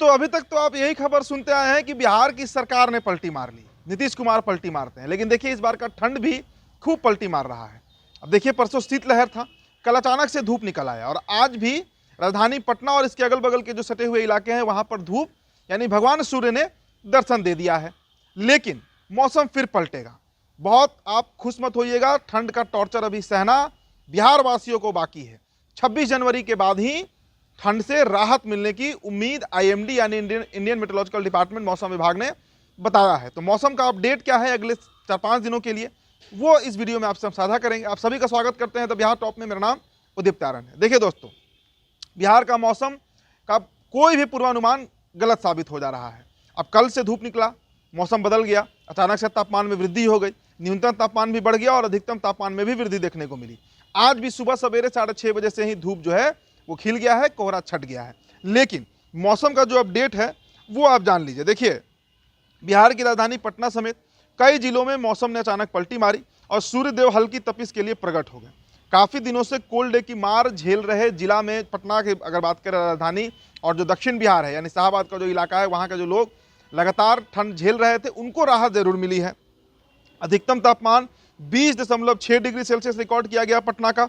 तो अभी तक तो आप यही खबर सुनते आए हैं कि बिहार की सरकार ने पलटी मार ली, नीतीश कुमार पलटी मारते हैं। लेकिन देखिए इस बार का ठंड भी खूब पलटी मार रहा है। अब देखिए परसों शीतलहर था, कल अचानक से धूप निकल आया और आज भी राजधानी पटना और इसके अगल बगल के जो सटे हुए इलाके हैं वहां पर धूप यानी भगवान सूर्य ने दर्शन दे दिया है। लेकिन मौसम फिर पलटेगा। बहुत आप खुश मत होइएगा, ठंड का टॉर्चर अभी सहना बिहार वासियों को बाकी है। 26 जनवरी के बाद ही ठंड से राहत मिलने की उम्मीद आईएमडी यानी इंडियन मेट्रोलॉजिकल डिपार्टमेंट मौसम विभाग ने बताया है। तो मौसम का अपडेट क्या है अगले 4-5 दिनों के लिए, वो इस वीडियो में आपसे हम साझा करेंगे। आप सभी का स्वागत करते हैं द बिहार टॉप में। मेरा नाम उदित तारण है। देखिए दोस्तों, बिहार का मौसम का कोई भी पूर्वानुमान गलत साबित हो जा रहा है। अब कल से धूप निकला, मौसम बदल गया, अचानक से तापमान में वृद्धि हो गई, न्यूनतम तापमान भी बढ़ गया और अधिकतम तापमान में भी वृद्धि देखने को मिली। आज भी सुबह सवेरे 6:30 बजे से ही धूप जो है वो खिल गया है, कोहरा छट गया है। लेकिन मौसम का जो अपडेट है वो आप जान लीजिए। देखिए बिहार की राजधानी पटना समेत कई जिलों में मौसम ने अचानक पलटी मारी और सूर्यदेव हल्की तपिश के लिए प्रकट हो गए। काफ़ी दिनों से कोल्ड डे की मार झेल रहे जिला में पटना की अगर बात करें राजधानी और जो दक्षिण बिहार है यानी शाहबाद का जो इलाका है वहाँ के जो लोग लगातार ठंड झेल रहे थे उनको राहत जरूर मिली है। अधिकतम तापमान 20.6 डिग्री सेल्सियस रिकॉर्ड किया गया पटना का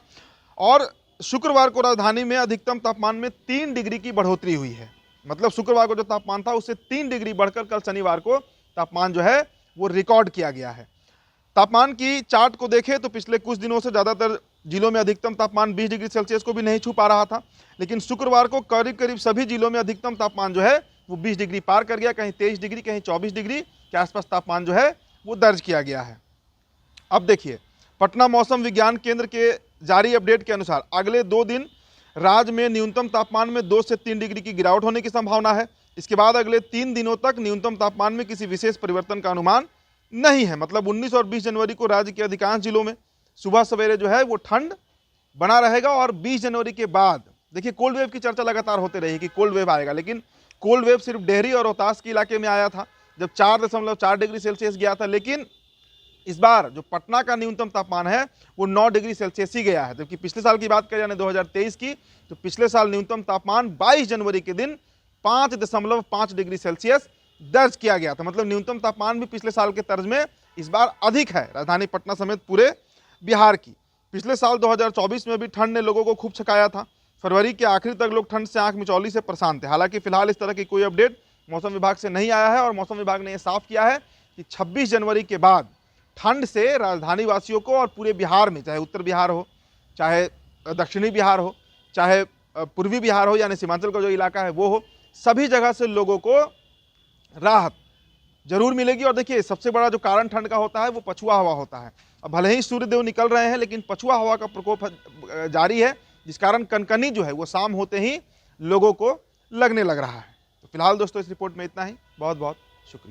और शुक्रवार को राजधानी में अधिकतम तापमान में 3 डिग्री की बढ़ोतरी हुई है। मतलब शुक्रवार को जो तापमान था उससे 3 डिग्री बढ़कर कल शनिवार को तापमान जो है वो रिकॉर्ड किया गया है। तापमान की चार्ट को देखें तो पिछले कुछ दिनों से ज़्यादातर जिलों में अधिकतम तापमान 20 डिग्री सेल्सियस को भी नहीं छू पा रहा था, लेकिन शुक्रवार को करीब करीब सभी जिलों में अधिकतम तापमान जो है वो 20 डिग्री पार कर गया। कहीं 23 डिग्री, कहीं 24 डिग्री के आसपास तापमान जो है वो दर्ज किया गया है। अब देखिए पटना मौसम विज्ञान केंद्र के जारी अपडेट के अनुसार अगले 2 दिन राज्य में न्यूनतम तापमान में 2 से 3 डिग्री की गिरावट होने की संभावना है। इसके बाद अगले 3 दिनों तक न्यूनतम तापमान में किसी विशेष परिवर्तन का अनुमान नहीं है। मतलब 19 और 20 जनवरी को राज्य के अधिकांश जिलों में सुबह सवेरे जो है वो ठंड बना रहेगा और 20 जनवरी के बाद देखिए कोल्ड वेव की चर्चा लगातार होते रही कि कोल्ड वेव आएगा, लेकिन कोल्ड वेव सिर्फ डेहरी और रोहतास के इलाके में आया था जब 4.4 डिग्री सेल्सियस गया था। लेकिन इस बार जो पटना का न्यूनतम तापमान है वो 9 डिग्री सेल्सियस ही गया है। जबकि पिछले साल की बात करें यानी 2023 की, तो पिछले साल न्यूनतम तापमान 22 जनवरी के दिन 5.5 डिग्री सेल्सियस दर्ज किया गया था। मतलब न्यूनतम तापमान भी पिछले साल के तर्ज में इस बार अधिक है राजधानी पटना समेत पूरे बिहार की। पिछले साल 2024 में भी ठंड ने लोगों को खूब छकाया था। फरवरी के आखिर तक लोग ठंड से आंख मिचौली से परेशान थे। हालांकि फिलहाल इस तरह की कोई अपडेट मौसम विभाग से नहीं आया है और मौसम विभाग ने यह साफ किया है कि 26 जनवरी के बाद ठंड से राजधानी वासियों को और पूरे बिहार में, चाहे उत्तर बिहार हो, चाहे दक्षिणी बिहार हो, चाहे पूर्वी बिहार हो यानी सीमांचल का जो इलाका है वो हो, सभी जगह से लोगों को राहत जरूर मिलेगी। और देखिए सबसे बड़ा जो कारण ठंड का होता है वो पछुआ हवा होता है। अब भले ही सूर्यदेव निकल रहे हैं लेकिन पछुआ हवा का प्रकोप जारी है, जिस कारण कनकनी जो है वो शाम होते ही लोगों को लगने लग रहा है। तो फिलहाल दोस्तों इस रिपोर्ट में इतना ही। बहुत बहुत शुक्रिया।